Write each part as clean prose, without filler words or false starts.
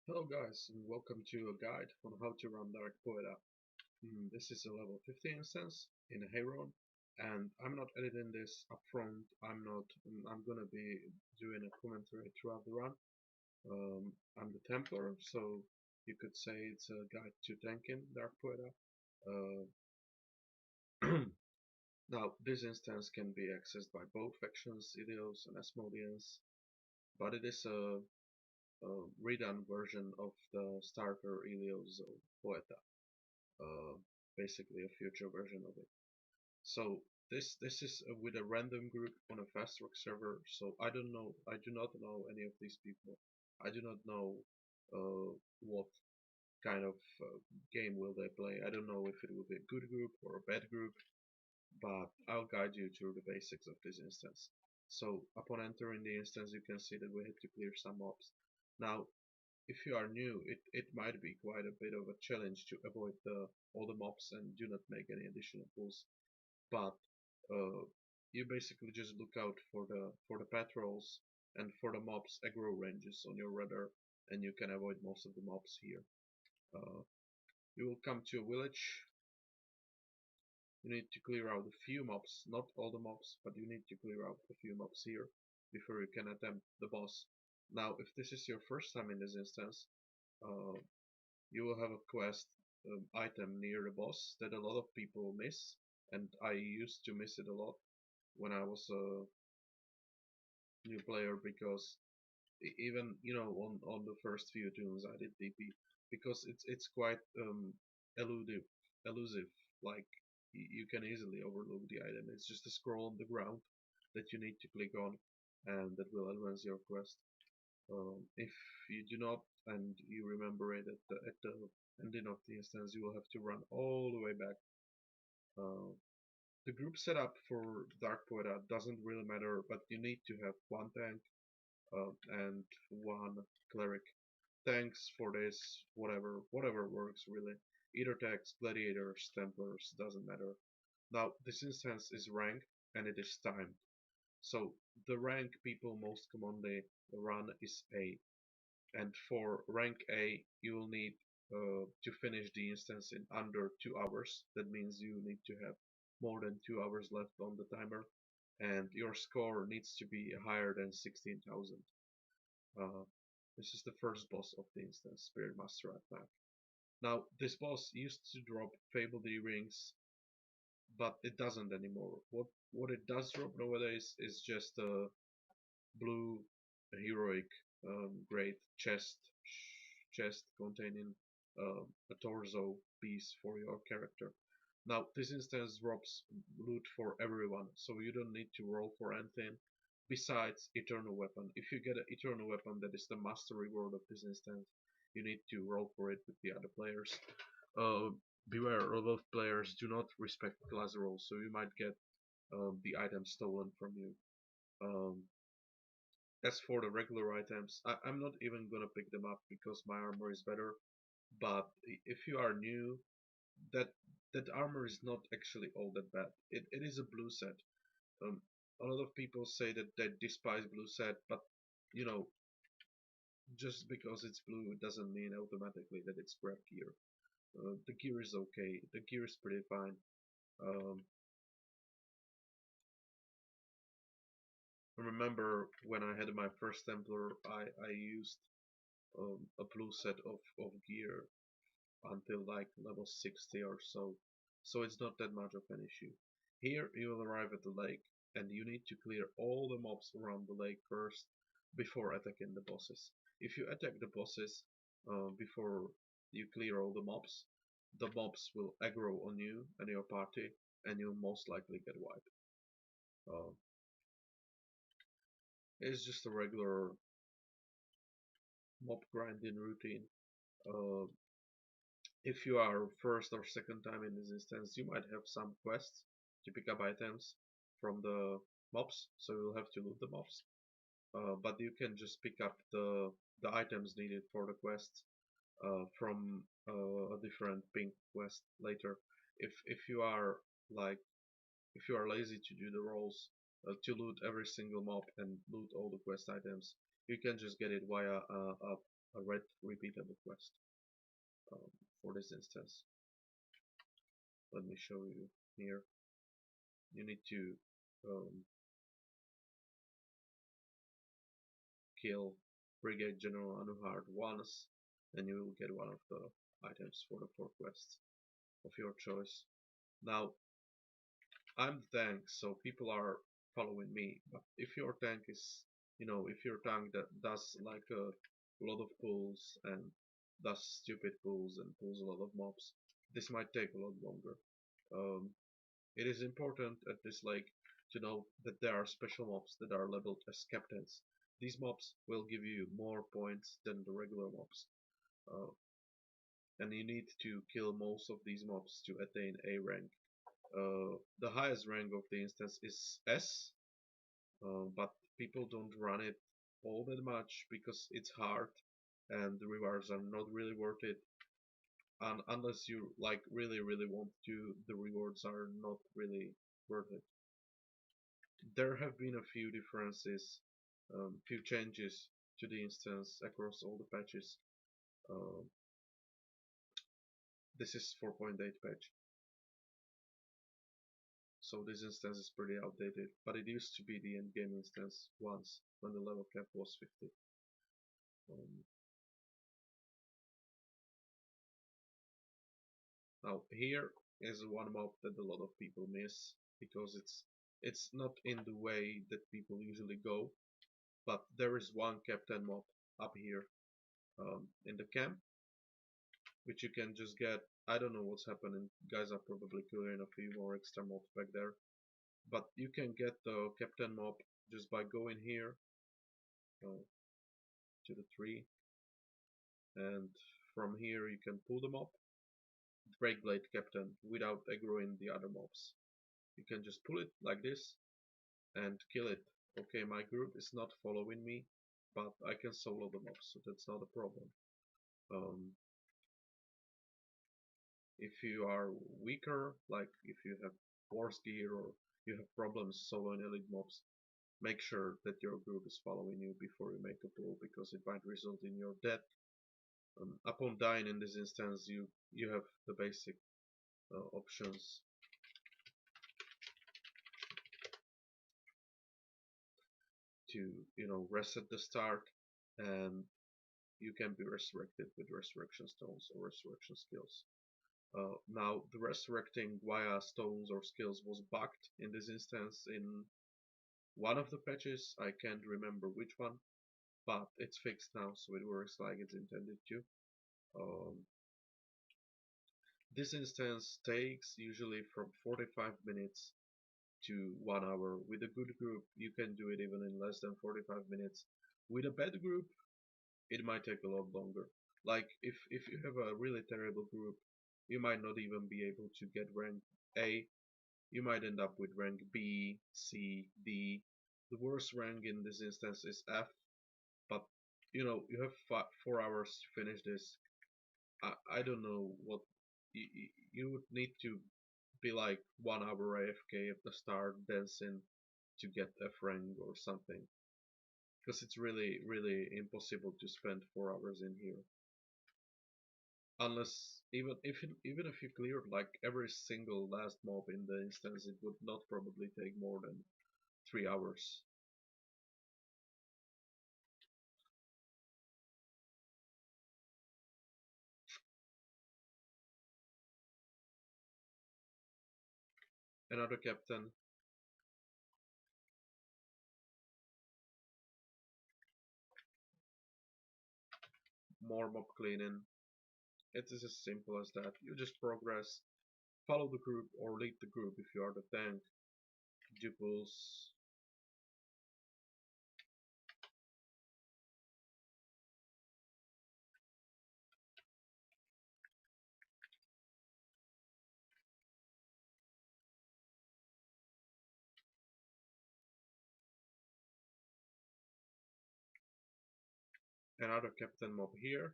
Hello guys, and welcome to a guide on how to run Dark Poeta. This is a level 50 instance in Aion, and I'm not editing this upfront. I'm gonna be doing a commentary throughout the run. I'm the Templar, so you could say it's a guide to tanking Dark Poeta. Uh, Now, this instance can be accessed by both factions, Idios and Asmodeans, but it is a redone version of the starter Ilios Poeta. uh, Basically a future version of it. So this is with a random group on a fast rock server. So I do not know any of these people. I do not know what kind of game will they play. I don't know if it will be a good group or a bad group, but I'll guide you through the basics of this instance. So upon entering the instance, you can see that we have to clear some mobs. Now, if you are new, it might be quite a bit of a challenge to avoid all the mobs and do not make any additional pulls. But uh, you basically just look out for the patrols and for the mobs aggro ranges on your radar, and you can avoid most of the mobs here. Uh, you will come to a village. You need to clear out a few mobs, not all the mobs, but you need to clear out a few mobs here before you can attempt the boss. Now, if this is your first time in this instance, uh, you will have a quest item near the boss that a lot of people miss, and I used to miss it a lot when I was a new player because even on the first few tunes I did DP because it's quite elusive. Like you can easily overlook the item. It's just a scroll on the ground that you need to click on, and that will advance your quest. If you do not and you remember it at the ending of the instance, you will have to run all the way back. Uh, the group setup for Dark Poeta doesn't really matter, but you need to have one tank and one cleric. Tanks for this, whatever works really. Either tanks, gladiators, templars, doesn't matter. Now this instance is ranked and it is timed. So the rank people most commonly run is A. And for rank A, you will need to finish the instance in under 2 hours. That means you need to have more than 2 hours left on the timer, and your score needs to be higher than 16,000. Uh, this is the first boss of the instance, Spirit Master Attack. Now, this boss used to drop Fabled rings, but it doesn't anymore. What it does drop nowadays is just a blue heroic great chest containing a torso piece for your character. Now this instance drops loot for everyone, so you don't need to roll for anything besides Eternal Weapon. If you get an Eternal Weapon that is the master reward of this instance, you need to roll for it with the other players. Uh, Beware, a lot of players do not respect class rolls, so you might get the item stolen from you. Um, as for the regular items, I'm not even gonna pick them up because my armor is better. But if you are new, that that armor is not actually all that bad. It is a blue set. Um, a lot of people say that they despise blue set, but you know, just because it's blue doesn't mean automatically that it's crap gear. The gear is okay. The gear is pretty fine. Um, I remember when I had my first Templar, I used a blue set of gear until like level 60 or so. So it's not that much of an issue. Here you will arrive at the lake and you need to clear all the mobs around the lake first before attacking the bosses. If you attack the bosses before you clear all the mobs will aggro on you and your party and you'll most likely get wiped. Uh, it's just a regular mob grinding routine. Uh, If you are first or second time in this instance, you might have some quests to pick up items from the mobs, so you'll have to loot the mobs. But you can just pick up the items needed for the quest from a different pink quest later. If you are like if you are lazy to do the rolls to loot every single mob and loot all the quest items, you can just get it via a red repeatable quest um, for this instance. Let me show you here. You need to um, kill Brigade General Anuhard once, and you will get one of the items for the 4 quests of your choice. Now, I'm the tank, so people are following me. But if your tank is, if your tank that does like a lot of pulls and does stupid pulls and pulls a lot of mobs, this might take a lot longer. Um, it is important at this lake to know that there are special mobs that are labeled as captains. These mobs will give you more points than the regular mobs, uh, and you need to kill most of these mobs to attain A rank. The highest rank of the instance is S, but people don't run it all that much because it's hard and the rewards are not really worth it. And unless you like really want to, the rewards are not really worth it. There have been a few differences, few changes to the instance across all the patches. Um, this is 4.8 patch, so this instance is pretty outdated, but it used to be the endgame instance once when the level cap was 50. Um, Now here is one mob that a lot of people miss because it's not in the way that people usually go, but there is one captain mob up here in the camp, which you can just get. I don't know what's happening. Guys are probably clearing a few more extra mobs back there, but you can get the captain mob just by going here uh, to the tree, and from here you can pull them up. Breakblade captain without aggroing the other mobs. You can just pull it like this and kill it. Okay, my group is not following me, but I can solo them up, so that's not a problem. Um, if you are weaker, like if you have worse gear or you have problems soloing elite mobs, make sure that your group is following you before you make a pull, because it might result in your death. Upon dying in this instance, you have the basic options to reset the start, and you can be resurrected with resurrection stones or resurrection skills. Now, the resurrecting via stones or skills was bugged in this instance in one of the patches. I can't remember which one, but it's fixed now, so it works like it's intended to. Um, this instance takes usually from 45 minutes to 1 hour. With a good group, you can do it even in less than 45 minutes. With a bad group, it might take a lot longer. Like if you have a really terrible group, you might not even be able to get rank A. You might end up with rank B, C, D. The worst rank in this instance is F, but you have 4 hours to finish this. I don't know what you would need to be like 1 hour AFK at the start dancing to get F rank or something, because it's really impossible to spend 4 hours in here. Unless even if you cleared like every single last mob in the instance, it would not probably take more than 3 hours. Another captain, more mob cleaning. It is as simple as that. You just progress, follow the group or lead the group if you are the tank. Duples. Another captain mob here.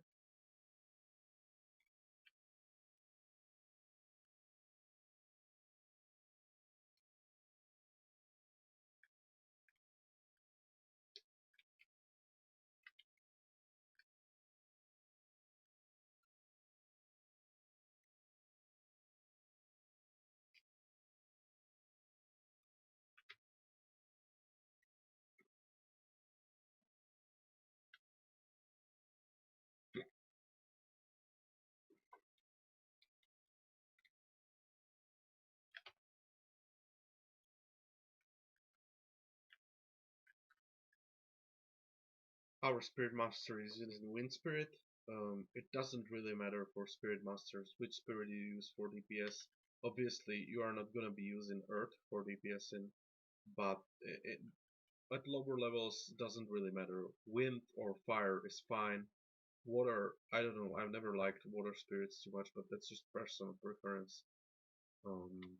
our Spirit Master is using Wind Spirit. It doesn't really matter for Spirit Masters which spirit you use for DPS. Obviously, you are not going to be using Earth for DPSing, but at lower levels doesn't really matter. Wind or fire is fine. Water, I don't know. I've never liked water spirits too much, but that's just personal preference. Um,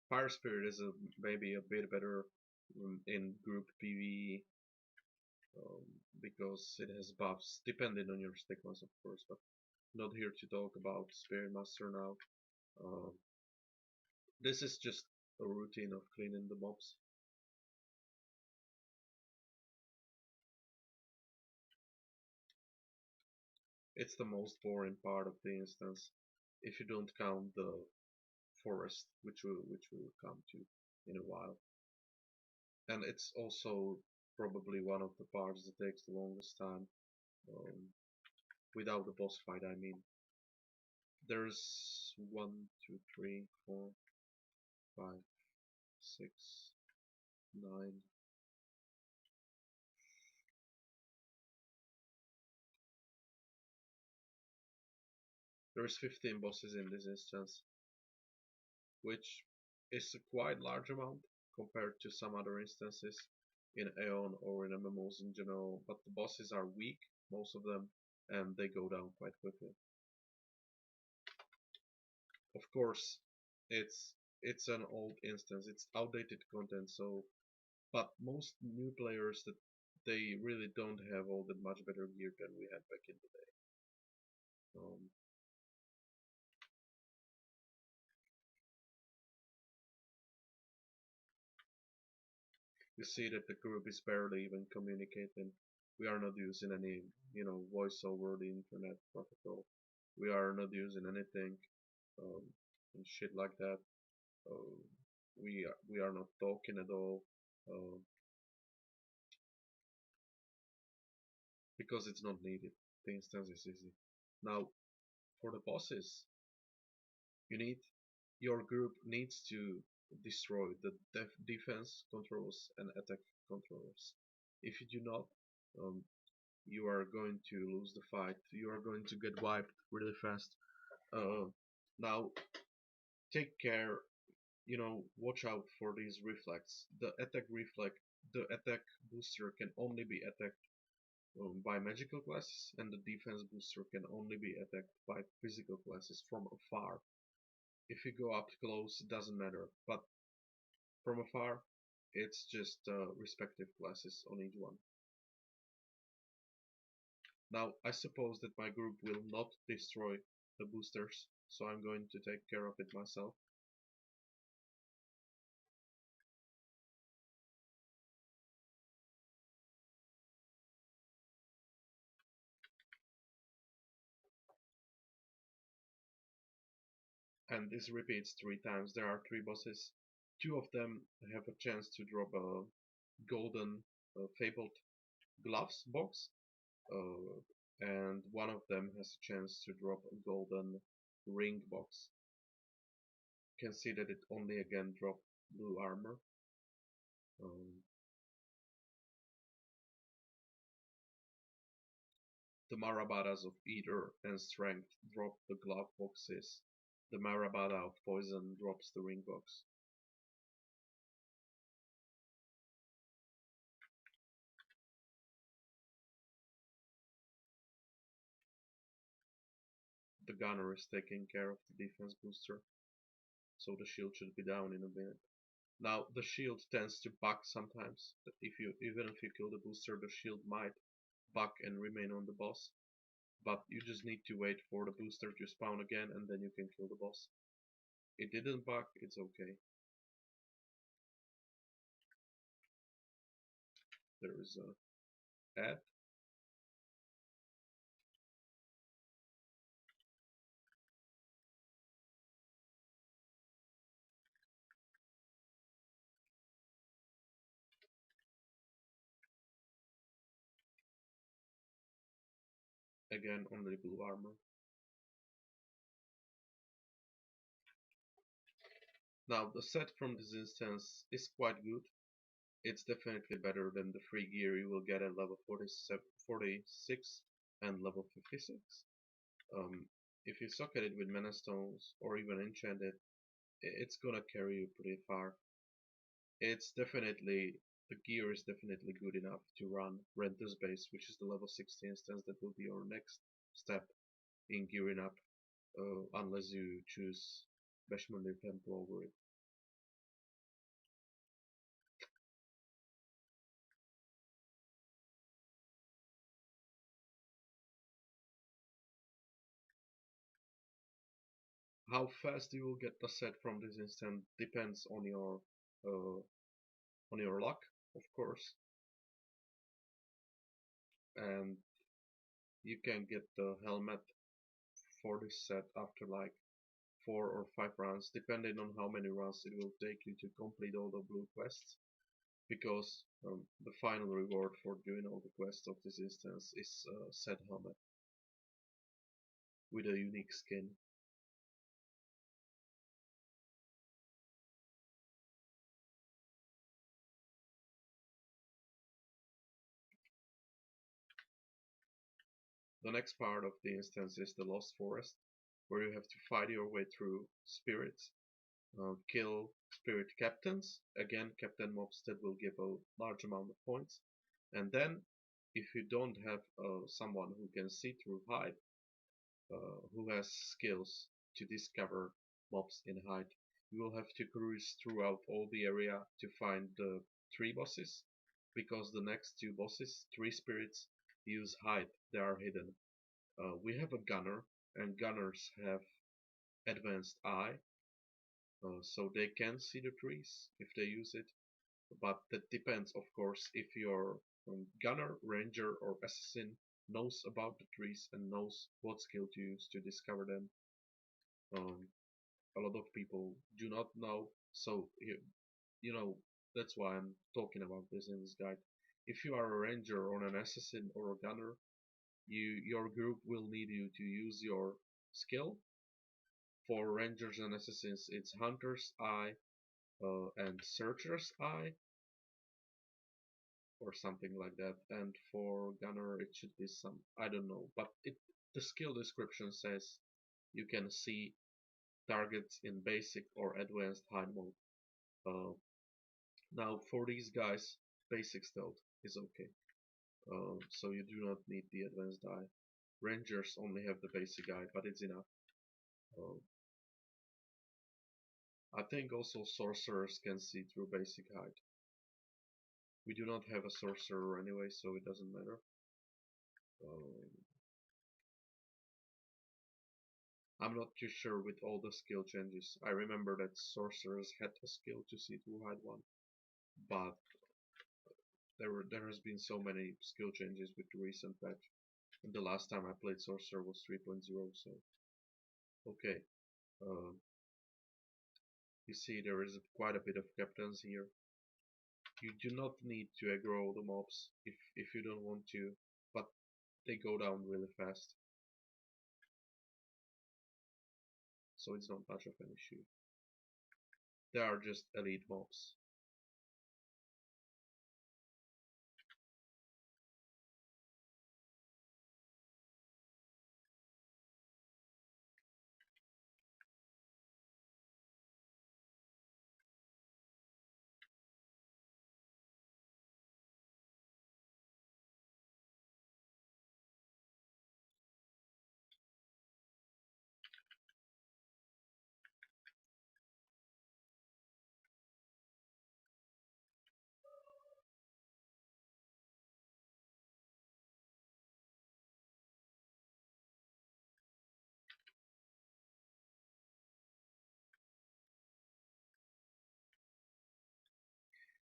Fire spirit is maybe a bit better in group PvE um, because it has buffs, depending on your stigmas, of course. But not here to talk about Spirit Master now. Um, this is just a routine of cleaning the mobs. It's the most boring part of the instance, if you don't count the forest, which we'll come to in a while. And it's also probably one of the parts that takes the longest time, um, without the boss fight. I mean, there's one, two, three, four, five, six, nine. There's 15 bosses in this instance, which is a quite large amount compared to some other instances in Aion or in MMOs in general, but the bosses are weak, most of them, and they go down quite quickly. Of course, it's an old instance, it's outdated content, so but most new players that they really don't have all that much better gear than we had back in the day. Um, you see that the group is barely even communicating. We are not using any, voice over the internet protocol. We are not using anything um, and shit like that. Uh, we are not talking at all uh, because it's not needed. The instance is easy. Now, for the bosses, you need your group needs to destroy the defense controls and attack controls. If you do not, um, you are going to lose the fight. You are going to get wiped really fast. Uh, Now, take care. Watch out for these reflex. The attack booster can only be attacked by magical classes, and the defense booster can only be attacked by physical classes from afar. If you go up close, it doesn't matter, but from afar, it's just respective classes on each one. Now, I suppose that my group will not destroy the boosters, so I'm going to take care of it myself. And this repeats 3 times. There are 3 bosses. 2 of them have a chance to drop a golden fabled gloves box, uh, and one of them has a chance to drop a golden ring box. You can see that it only again dropped blue armor. Um, the Marabadas of Ether and Strength drop the glove boxes. The Marabada of Poison drops the ring box. The Gunner is taking care of the defense booster, so the shield should be down in a minute. Now the shield tends to bug sometimes. Even if you kill the booster, the shield might bug and remain on the boss. But you just need to wait for the booster to spawn again, and then you can kill the boss. It didn't bug, it's okay. There is a ad again on the blue armor. Now the set from this instance is quite good. It's definitely better than the free gear you will get at level 47, 46 and level 56. Um, if you suck at it with mana stones or even enchanted, it's gonna carry you pretty far. It's definitely the gear is definitely good enough to run Renter's Base, which is the level 60 instance that will be our next step in gearing up, unless you choose Bashmundir Temple over it. How fast you will get the set from this instant depends uh, on your luck, of course, and you can get the helmet for this set after like 4 or 5 rounds, depending on how many rounds it will take you to complete all the blue quests. Because the final reward for doing all the quests of this instance is a set helmet with a unique skin. The next part of the instance is the Lost Forest, where you have to fight your way through spirits, kill spirit captains, again captain mobs that will give a large amount of points, and then if you don't have someone who can see through hide, who has skills to discover mobs in hide, you will have to cruise throughout all the area to find the three bosses, because the next two bosses, three spirits, use hide, they are hidden. We have a gunner, and gunners have advanced eye, so they can see the trees if they use it. But that depends, of course, if your gunner, ranger, or assassin knows about the trees and knows what skill to use to discover them. Um, a lot of people do not know, so you know that's why I'm talking about this in this guide. If you are a ranger or an assassin or a gunner, your group will need you to use your skill. For rangers and assassins, it's hunter's eye and searcher's eye or something like that. And for gunner, it should be some, I don't know, but the skill description says you can see targets in basic or advanced hide mode. Uh, Now for these guys, basic stealth is okay, so you do not need the advanced eye. Rangers only have the basic eye, but it's enough. Uh, I think also sorcerers can see through basic hide. We do not have a sorcerer anyway, so it doesn't matter. Um, I'm not too sure with all the skill changes. I remember that sorcerers had a skill to see through hide one, but there has been so many skill changes with the recent patch. And the last time I played sorcerer was 3.0, so okay. Um, you see there is quite a bit of captains here. You do not need to aggro the mobs if you don't want to, but they go down really fast, so it's not much of an issue. They are just elite mobs.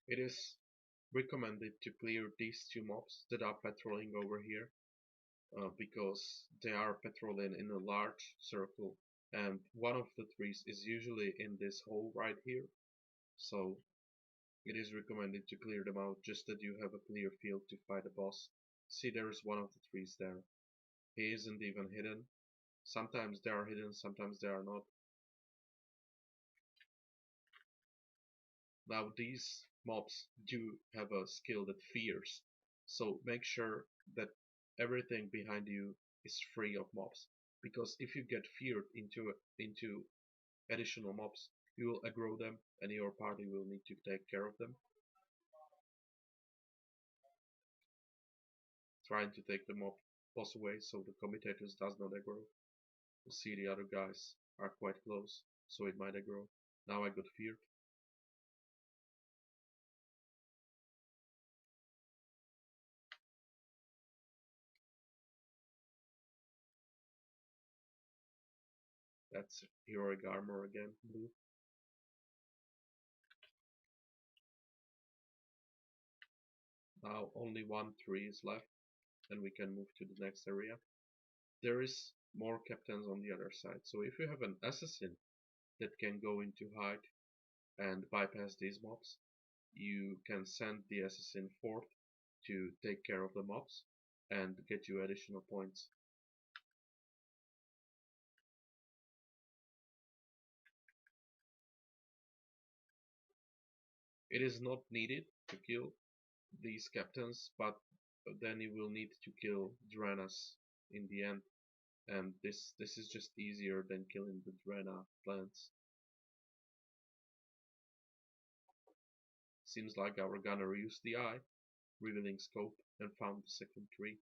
It is recommended to clear these two mobs that are patrolling over here, because they are patrolling in a large circle, and one of the trees is usually in this hole right here, so it is recommended to clear them out just that you have a clear field to fight a boss. See, there's one of the trees there. He isn't even hidden. Sometimes they are hidden, sometimes they are not. Now these mobs do have a skill that fears, so make sure that everything behind you is free of mobs. Because if you get feared into additional mobs, you will aggro them and your party will need to take care of them, trying to take the mob boss away so the commentators does not aggro. You see the other guys are quite close, so it might aggro. Now I got feared. That's heroic armor again, blue. Now only one tree is left and we can move to the next area. There is more captains on the other side, so if you have an assassin that can go into hide and bypass these mobs, you can send the assassin forth to take care of the mobs and get you additional points. It is not needed to kill these captains, but then you will need to kill Dranas in the end, and this is just easier than killing the Drana plants. Seems like our gunner used the eye, revealing scope, and found the second tree.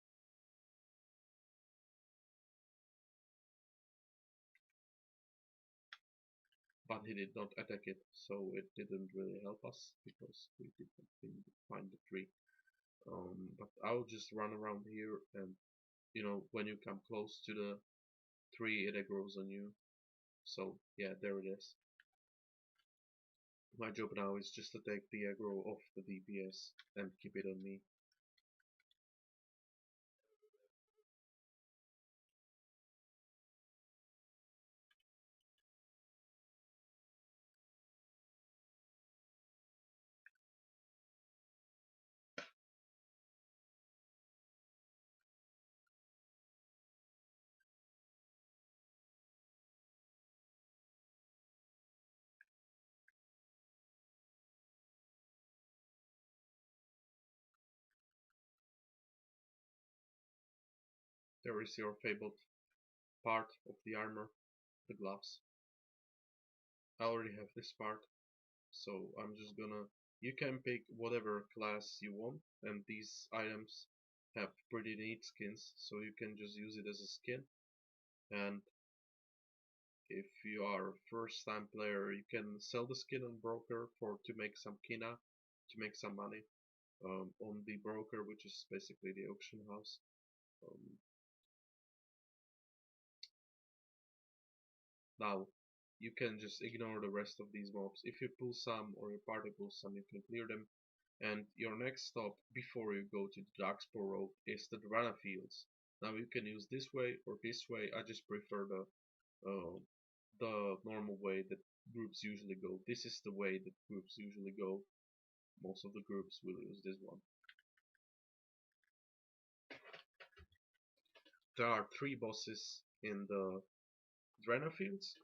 But he did not attack it, so it didn't really help us because we didn't find the tree. But I'll just run around here, and when you come close to the tree, it grows on you. So yeah, there it is. My job now is just to take the aggro off the DPS and keep it on me. There is your fabled part of the armor, the gloves. I already have this part, so I'm just gonna. You can pick whatever class you want, and these items have pretty neat skins, so you can just use it as a skin. And if you are a first time player, you can sell the skin on broker for to make some kina, to make some money on the broker, which is basically the auction house. Um, Now, you can just ignore the rest of these mobs. If you pull some or your party pulls some, you can clear them. And your next stop before you go to the Darkspore Road is the Drana Fields. Now you can use this way or this way. I just prefer the normal way that groups usually go. This is the way that groups usually go. Most of the groups will use this one. There are 3 bosses in the Drana Fields.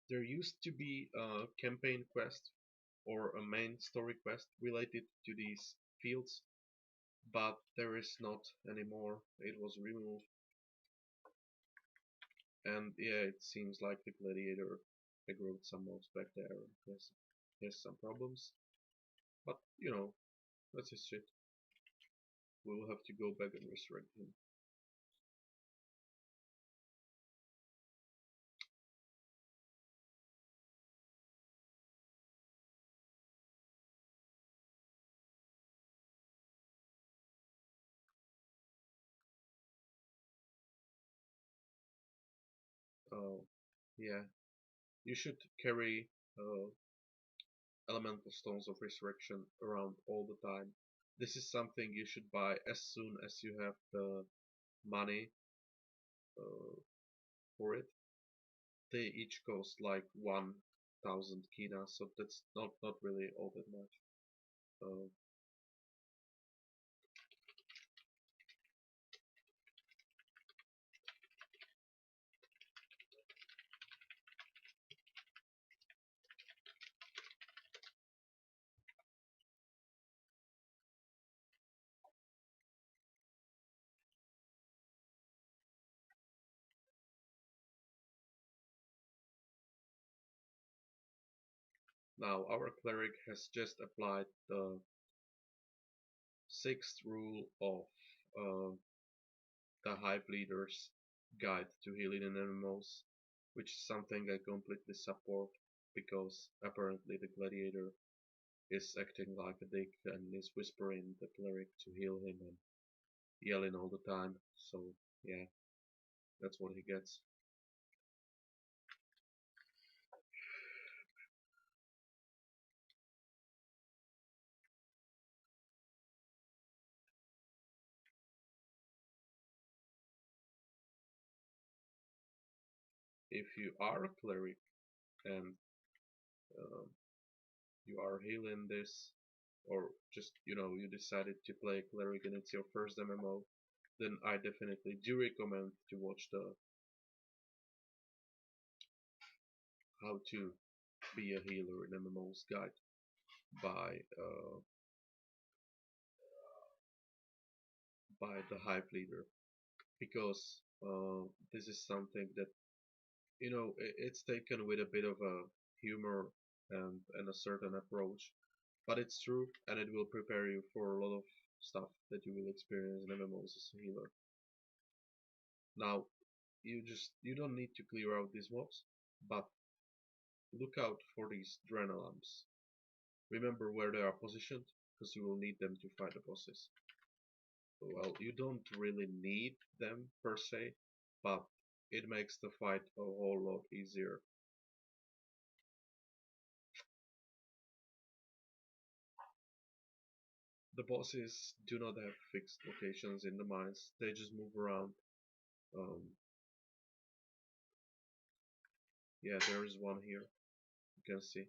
There used to be a campaign quest or a main story quest related to these fields, but there is not anymore. It was removed, and yeah, it seems like the gladiator aggroed some mobs back there. Yes, he has some problems, but that's his shit. We will have to go back and resurrect him. Uh, yeah, you should carry elemental stones of resurrection around all the time. This is something you should buy as soon as you have the money uh, for it. They each cost like 1,000 kina, so that's not really all that much. Uh, Now our cleric has just applied the sixth rule of uh, the Hive Leader's Guide to Healing in MMOs, which is something I completely support because apparently the gladiator is acting like a dick and is whispering the cleric to heal him and yelling all the time. So yeah, that's what he gets. If you are a cleric and um, you are healing this, or just you decided to play a cleric and it's your first MMO, then I definitely do recommend to watch the How to Be a Healer in MMOs guide by the Hive Leader, because this is something that it's taken with a bit of a humor and a certain approach, but it's true and it will prepare you for a lot of stuff that you will experience in MMOs as a healer. Now, you don't need to clear out these mobs, but look out for these Drenalams. Remember where they are positioned, because you will need them to fight the bosses. Well, you don't really need them per se, but it makes the fight a whole lot easier. The bosses do not have fixed locations in the mines, they just move around. Um, yeah, there is one here, you can see.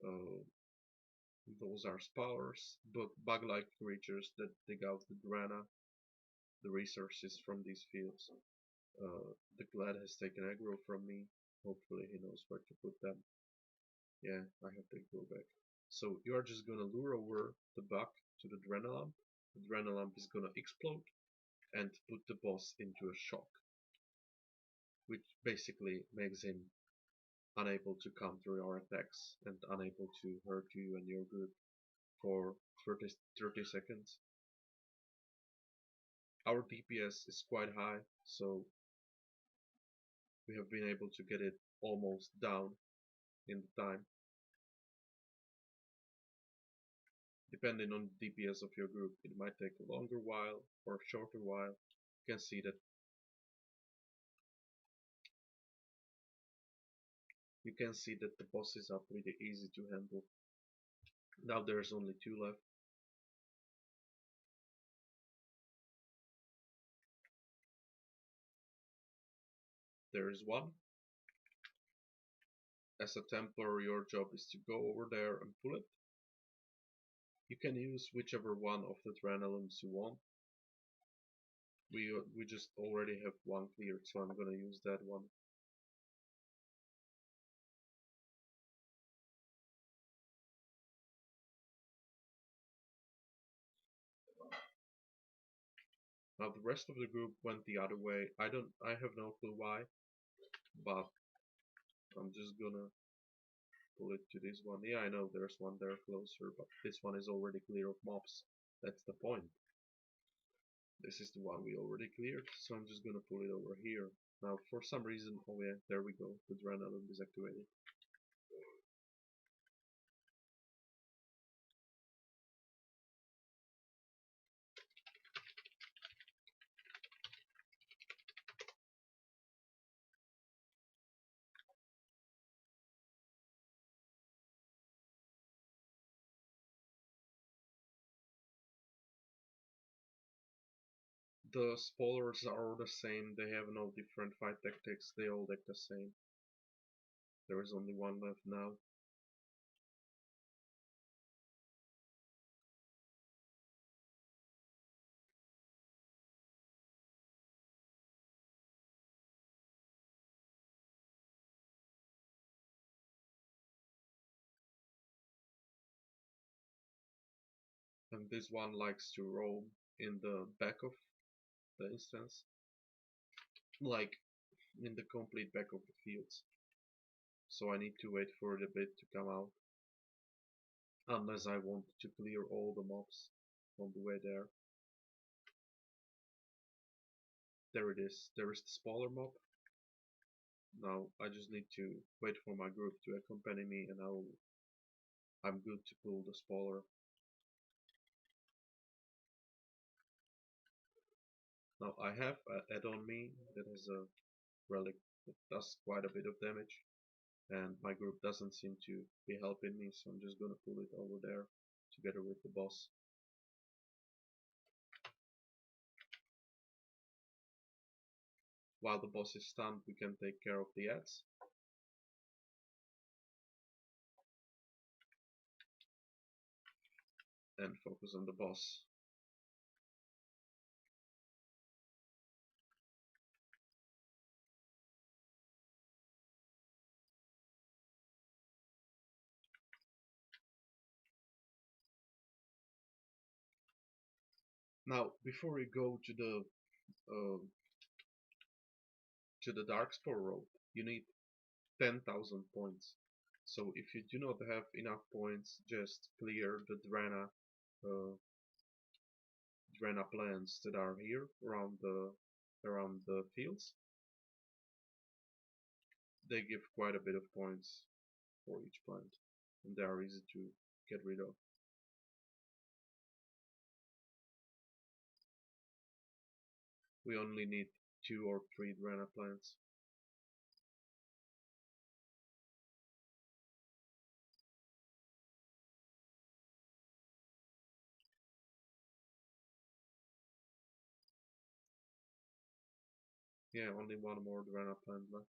Uh, those are spowers, but bug-like creatures that dig out the grana, the resources from these fields. The Glad has taken aggro from me. Hopefully he knows where to put them. Yeah, I have to go back. So you are just gonna lure over the bug to the Drenalamp. The Drenalamp is gonna explode and put the boss into a shock, which basically makes him unable to counter your attacks and unable to hurt you and your group for 30 seconds. Our DPS is quite high, so we have been able to get it almost down in the time. Depending on the DPS of your group, it might take a longer while or a shorter while. You can see that the bosses are pretty easy to handle. Now there's only two left. There is one. As a Templar, your job is to go over there and pull it. You can use whichever one of the Adrenalins you want. We just already have one cleared, so I'm gonna use that one. Now the rest of the group went the other way. I have no clue why, but I'm just gonna pull it to this one. Yeah, I know there's one there closer, but this one is already clear of mobs. That's the point. This is the one we already cleared, so I'm just gonna pull it over here. Now, for some reason, oh yeah, there we go. The adrenaline is activated. The spoilers are all the same. They have no different fight tactics. They all act the same. There is only one left now. And this one likes to roam in the back of the instance, like in the complete back of the fields. So I need to wait for it a bit to come out. unless I want to clear all the mobs on the way there. There it is. There is the smaller mob. Now I just need to wait for my group to accompany me, and I'm good to pull the spoiler. Now I have an add on me that has a relic that does quite a bit of damage, and my group doesn't seem to be helping me, so I'm just gonna pull it over there together with the boss. While the boss is stunned, we can take care of the ads and focus on the boss. Now, before we go uh, to the Darkspawn road, you need 10,000 points. So if you do not have enough points, just clear the uh, Drana plants that are here around the fields. They give quite a bit of points for each plant, and they are easy to get rid of. We only need 2 or 3 Drana plants. Yeah, only one more Drana plant left.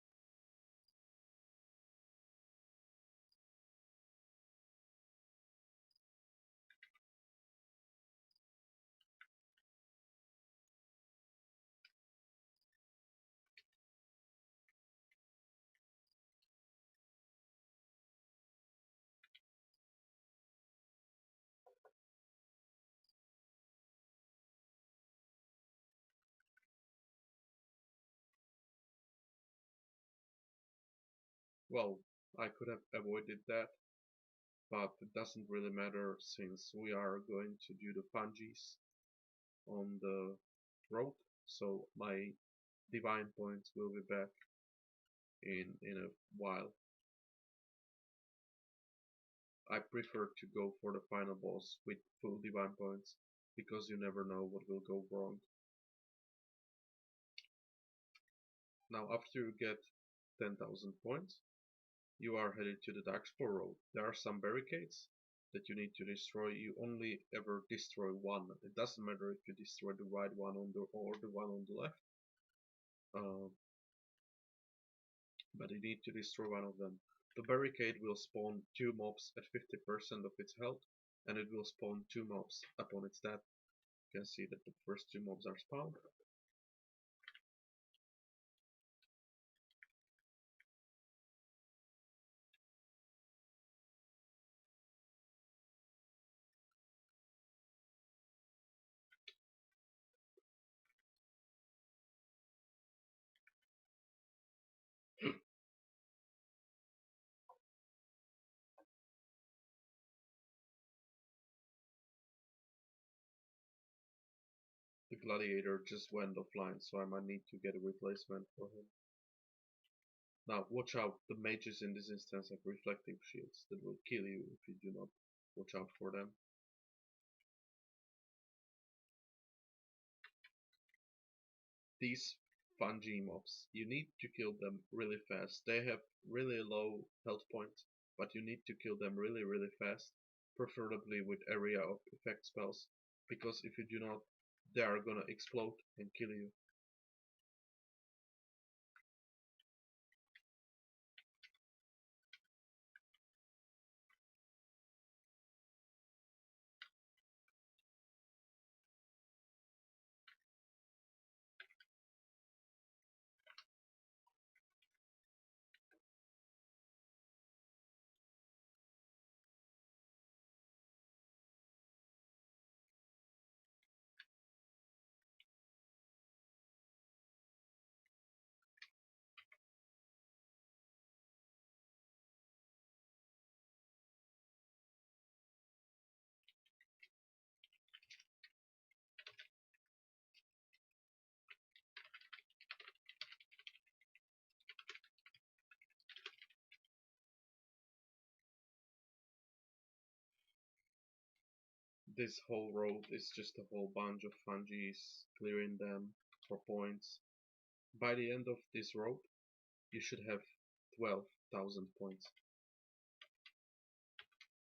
Well, I could have avoided that, but it doesn't really matter since we are going to do the fungies on the road, so my divine points will be back in a while. I prefer to go for the final boss with full divine points because you never know what will go wrong. Now after you get 10,000 points, you are headed to the Darkspawn road. There are some barricades that you need to destroy. You only ever destroy one. It doesn't matter if you destroy the right one or the one on the left. Uh, but you need to destroy one of them. The barricade will spawn 2 mobs at 50% of its health, and it will spawn 2 mobs upon its death. You can see that the first 2 mobs are spawned. The gladiator just went offline, so I might need to get a replacement for him. Now watch out, the mages in this instance have reflective shields that will kill you if you do not watch out for them. These fungi mobs, you need to kill them really fast. They have really low health points, but you need to kill them really fast, preferably with area of effect spells, because if you do not, they are gonna explode and kill you. this whole road is just a whole bunch of fungies, clearing them for points. By the end of this road, you should have 12,000 points.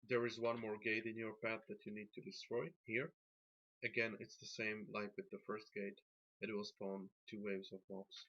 There is one more gate in your path that you need to destroy here. Again, it's the same like with the first gate. It will spawn 2 waves of mobs.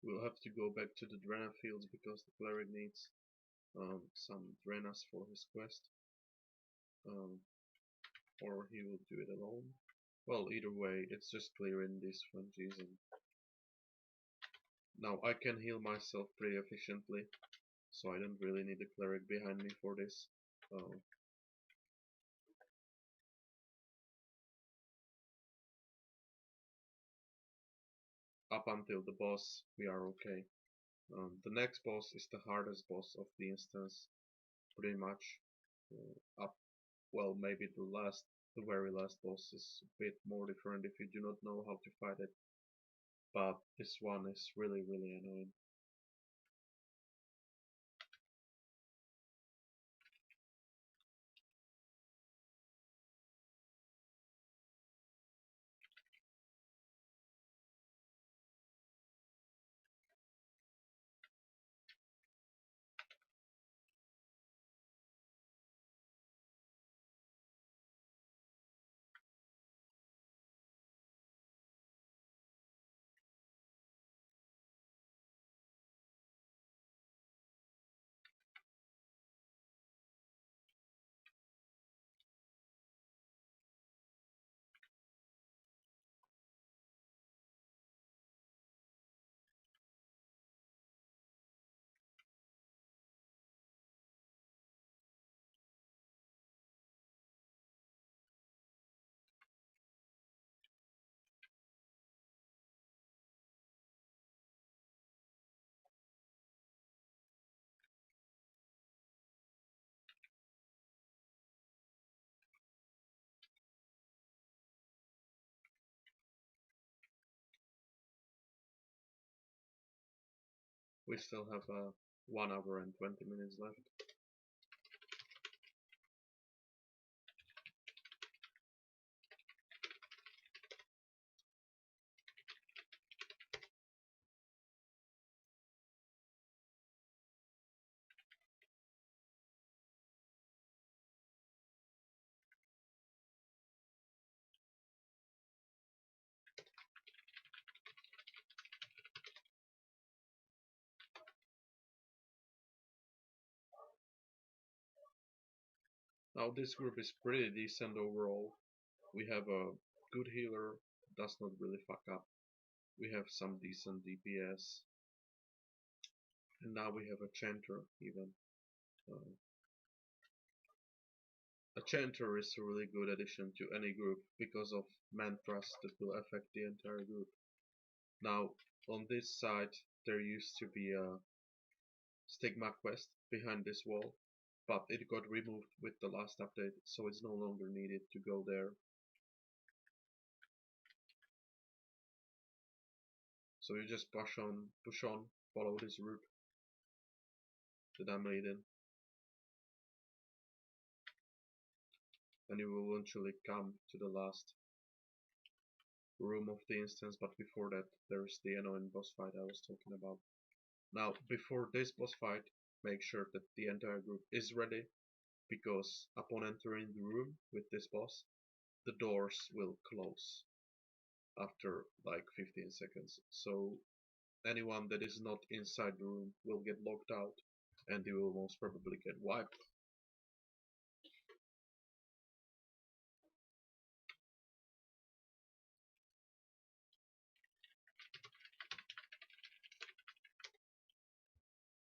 We'll have to go back to the Drena fields because the cleric needs some Drenas for his quest. Um, or he will do it alone. Well, either way, it's just clearing these fungies. And now I can heal myself pretty efficiently, so I don't really need a cleric behind me for this. Up until the boss, we are okay. The next boss is the hardest boss of the instance, pretty much. Up, well, maybe the very last boss is a bit more different if you do not know how to fight it. But this one is really, really annoying. We still have 1 hour and 20 minutes left. Now this group is pretty decent overall. We have a good healer, does not really fuck up. We have some decent DPS. And now we have a chanter even. Uh, a chanter is a really good addition to any group because of mantras that will affect the entire group. Now on this side there used to be a stigma quest behind this wall. but it got removed with the last update, so it's no longer needed to go there. So you just push on, follow this route that I'm leading, and you will eventually come to the last room of the instance, but before that there is the annoying boss fight I was talking about. Now, before this boss fight, make sure that the entire group is ready, because upon entering the room with this boss, the doors will close after like 15 seconds. So anyone that is not inside the room will get locked out, and you will most probably get wiped.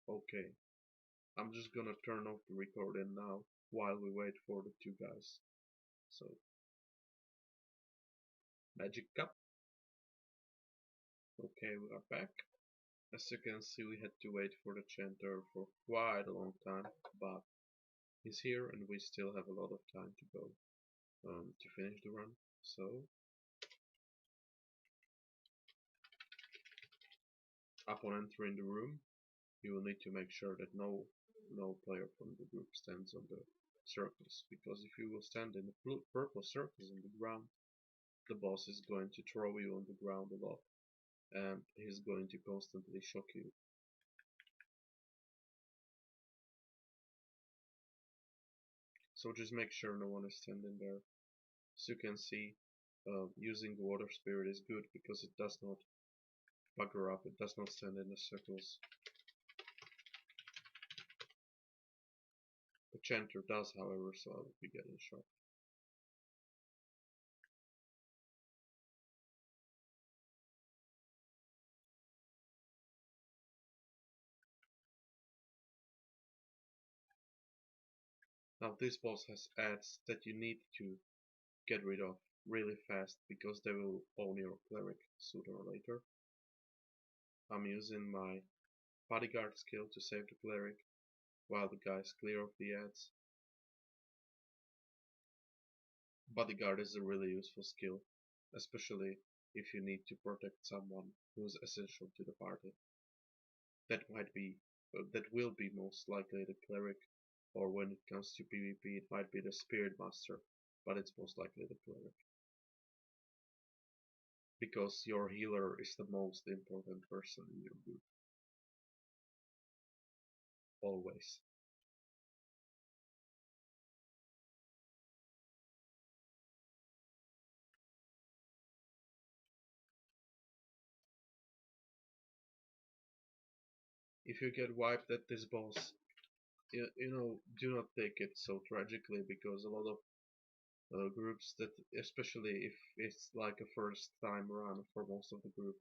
Okay, I'm just gonna turn off the recording now while we wait for the two guys. So, magic cup. Okay, we are back. As you can see, we had to wait for the chanter for quite a long time, but he's here and we still have a lot of time to go to finish the run. So, upon entering the room, you will need to make sure that no player from the group stands on the circles, because if you will stand in the purple circles on the ground, the boss is going to throw you on the ground a lot, and he's going to constantly shock you. So just make sure no one is standing there. As you can see, using the water spirit is good because it does not bugger up, it does not stand in the circles. The chanter does, however, so I will be getting shot. Now this boss has ads that you need to get rid of really fast because they will own your cleric sooner or later. I'm using my bodyguard skill to save the cleric while the guys clear of the ads. Bodyguard is a really useful skill, especially if you need to protect someone who is essential to the party. That will be most likely the cleric, or when it comes to PvP it might be the spirit master, but it's most likely the cleric. Because your healer is the most important person in your group. Always. If you get wiped at this boss, do not take it so tragically, because a lot of groups that, especially if it's like a first time run for most of the group,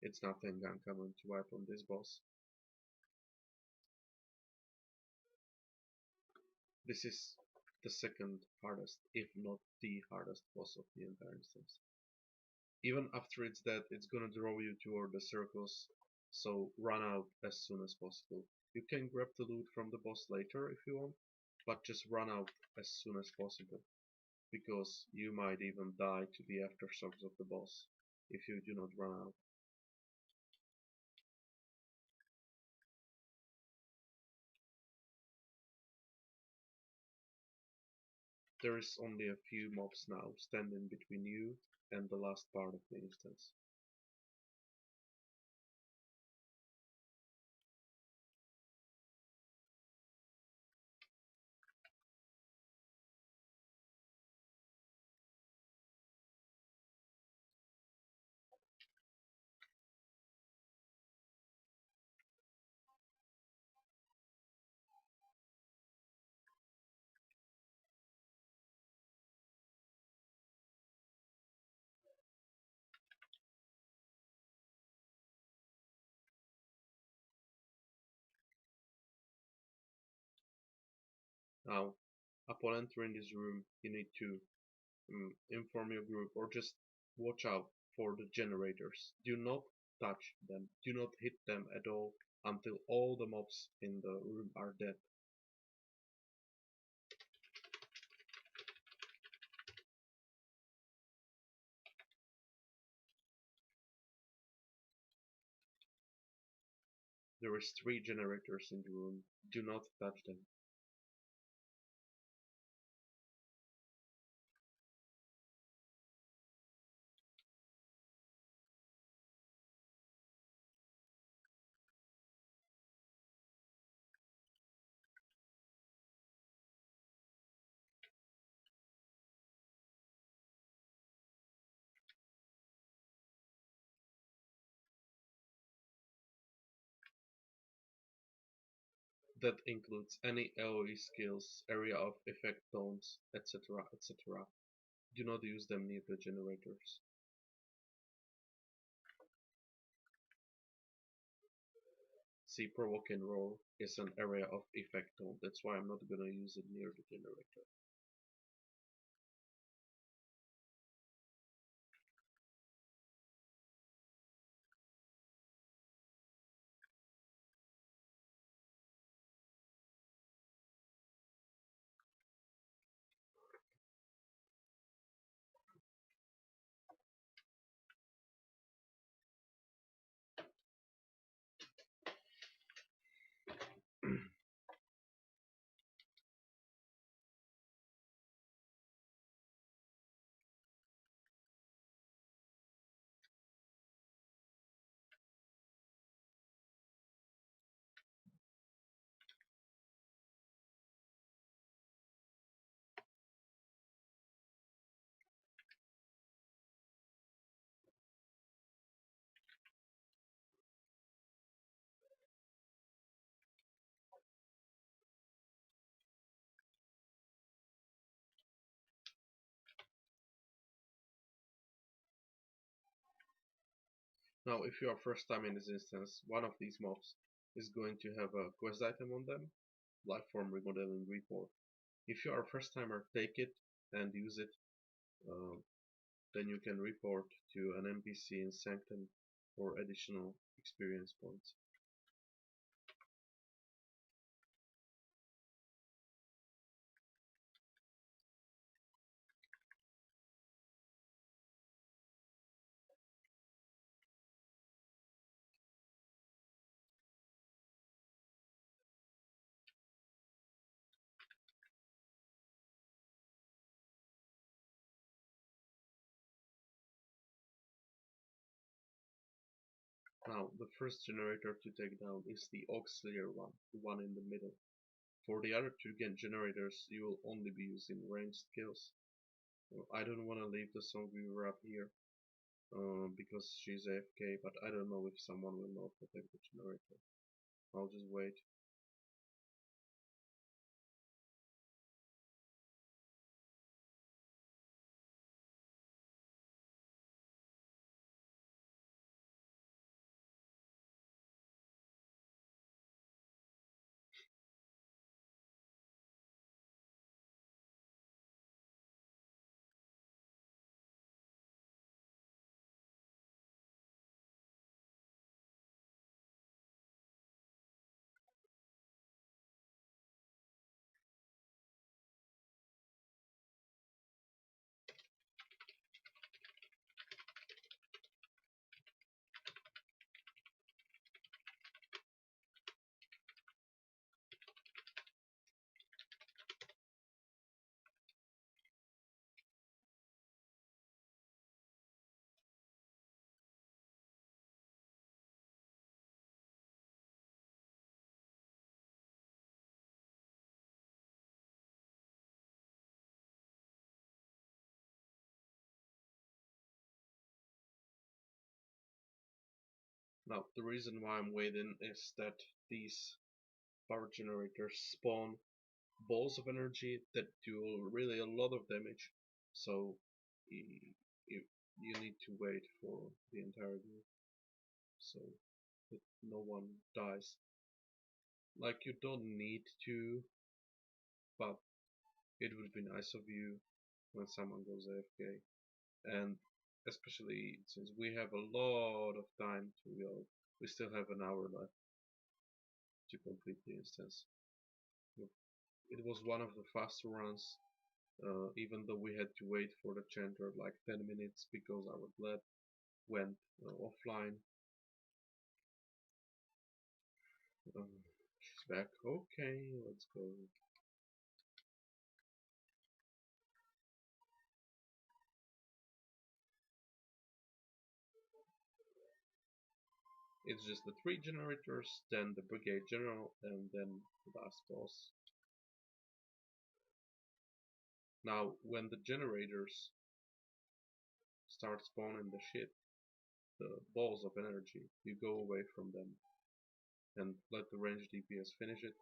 it's nothing uncommon to wipe on this boss. This is the second hardest, if not the hardest boss of the entire instance. Even after it's dead, it's gonna draw you toward the circles, so run out as soon as possible. You can grab the loot from the boss later if you want, but just run out as soon as possible, because you might even die to the aftershocks of the boss if you do not run out. There is only a few mobs now standing between you and the last part of the instance. Now, upon entering this room, you need to inform your group, or just watch out for the generators. Do not touch them, do not hit them at all until all the mobs in the room are dead. There is three generators in the room. Do not touch them. That includes any AoE skills, area of effect tones, etc. etc. Do not use them near the generators. See, provoke and roar is an area of effect tone. That's why I'm not gonna use it near the generator. Now, if you are first time in this instance, one of these mobs is going to have a quest item on them, Lifeform Remodeling Report. If you are a first timer, take it and use it. Uh, then you can report to an NPC in Sanctum for additional experience points. Now, the first generator to take down is the auxiliary one, the one in the middle. For the other two generators, you will only be using ranged kills. I don't want to leave the Songweaver up here because she's AFK, but I don't know if someone will not protect the generator. I'll just wait. Now, the reason why I'm waiting is that these power generators spawn balls of energy that do really a lot of damage. So you, you need to wait for the entire group so that no one dies. Like you don't need to, but it would be nice of you when someone goes AFK. And especially since we have a lot of time to go, we still have an hour left to complete the instance. It was one of the faster runs, even though we had to wait for the chanter like 10 minutes because our bled went offline. She's back. Okay, let's go. It's just the three generators, then the brigade general, and then the last boss. Now, when the generators start spawning the shit, the balls of energy, you go away from them and let the range DPS finish it,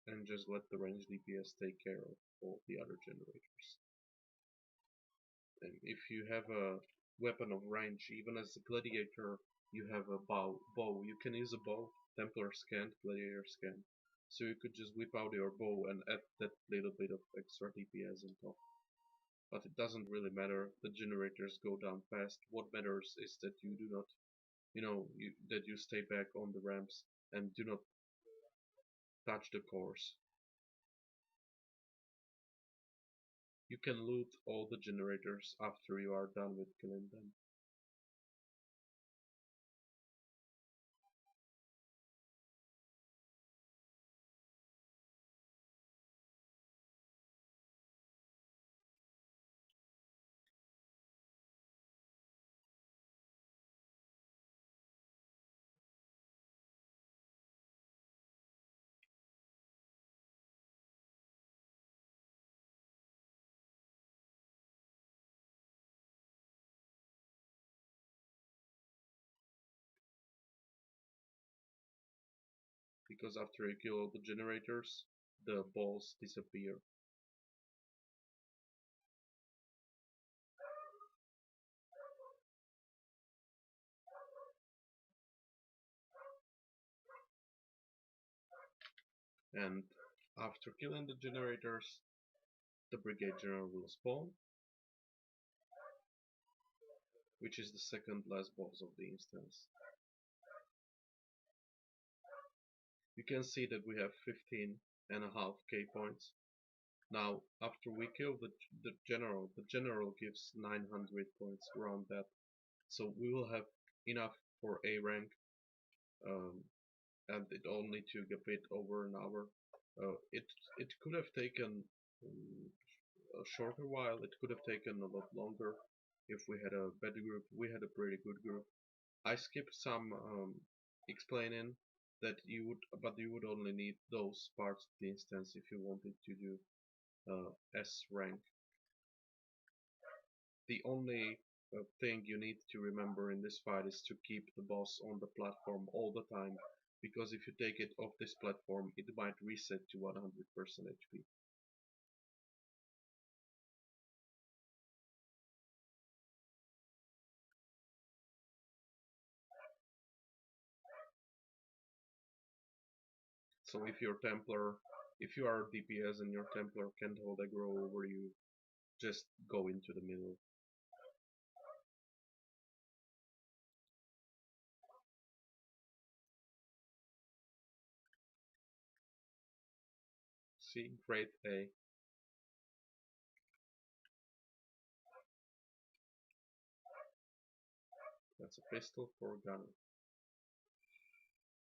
and just let the range DPS take care of all the other generators. And if you have a weapon of range, even as a gladiator, you have a bow. You can use a bow. Templars can't, gladiators can. So you could just whip out your bow and add that little bit of extra DPS on top. But it doesn't really matter. The generators go down fast. What matters is that you do not, that you stay back on the ramps and do not touch the cores. You can loot all the generators after you are done with killing them. Because after you kill all the generators, the balls disappear. And after killing the generators, the brigade general will spawn, which is the second last boss of the instance. You can see that we have 15.5k points. Now, after we kill the general gives 900 points around that. So we will have enough for A rank, um, and it only took a bit over an hour. It could have taken a shorter while. It could have taken a lot longer if we had a better group. We had a pretty good group. I skipped some explaining that but you would only need those parts of the instance if you wanted to do S rank. The only thing you need to remember in this fight is to keep the boss on the platform all the time, because if you take it off this platform, it might reset to 100% HP. So if you are DPS and your Templar can't hold aggro over you, just go into the middle. See, great A. That's a pistol for a gunner.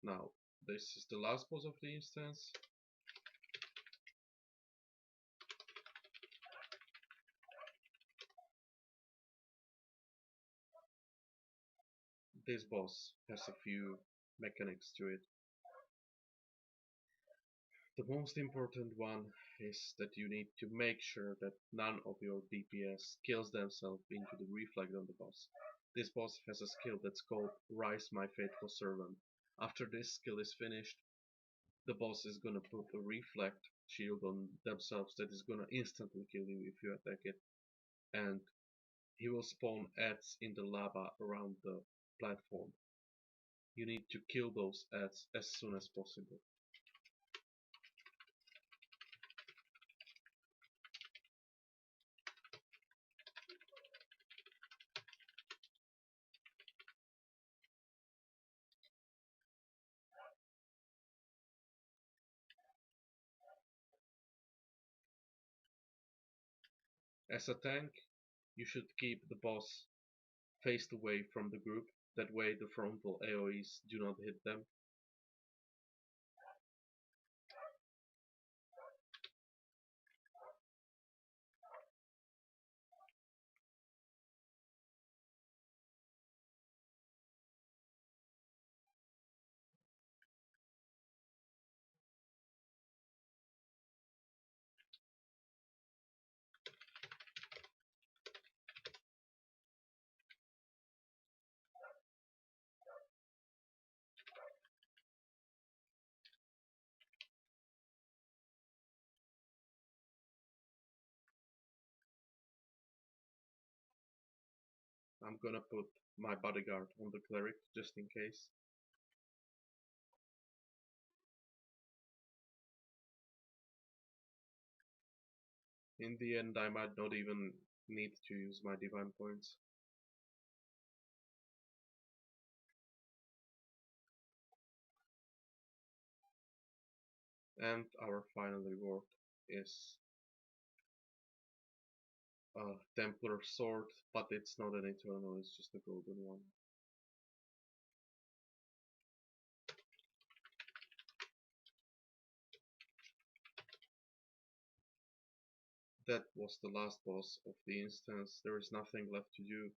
Now, this is the last boss of the instance. This boss has a few mechanics to it. The most important one is that you need to make sure that none of your DPS kills themselves into the reflect on the boss. This boss has a skill that's called Rise My Faithful Servant. After this skill is finished, the boss is gonna put a reflect shield on themselves that is gonna instantly kill you if you attack it. And he will spawn ads in the lava around the platform. You need to kill those ads as soon as possible. As a tank, you should keep the boss faced away from the group That way the frontal AoEs do not hit them. I'm gonna put my bodyguard on the cleric just in case. In the end, I might not even need to use my divine points. And our final reward is a templar sword, but it's not an eternal, it's just a golden one. That was the last boss of the instance. There is nothing left to do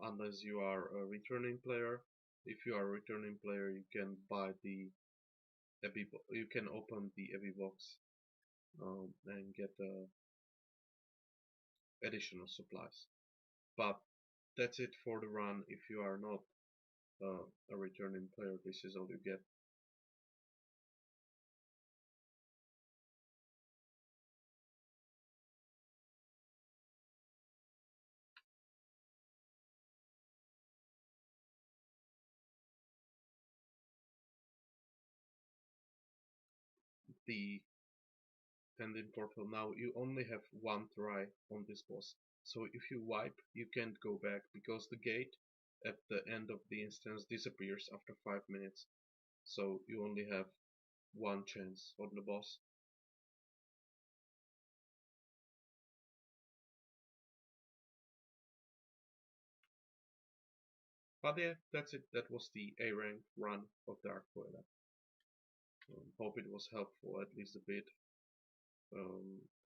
unless you are a returning player. If you are a returning player, you can buy the you can open the Ebi box and get additional supplies. But that's it for the run. If you are not a returning player, this is all you get. The Tending Portal. Now you only have one try on this boss. So if you wipe, you can't go back because the gate at the end of the instance disappears after 5 minutes. So you only have one chance on the boss. But yeah, that's it. That was the A rank run of Dark Poeta. Hope it was helpful at least a bit.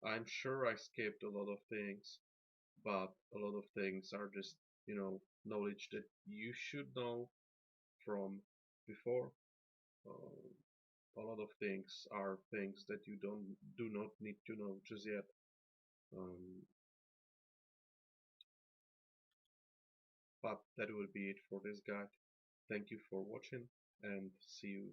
I'm sure I skipped a lot of things, but a lot of things are just, knowledge that you should know from before. A lot of things are things that you do not need to know just yet. Um, but that will be it for this guide. Thank you for watching and see you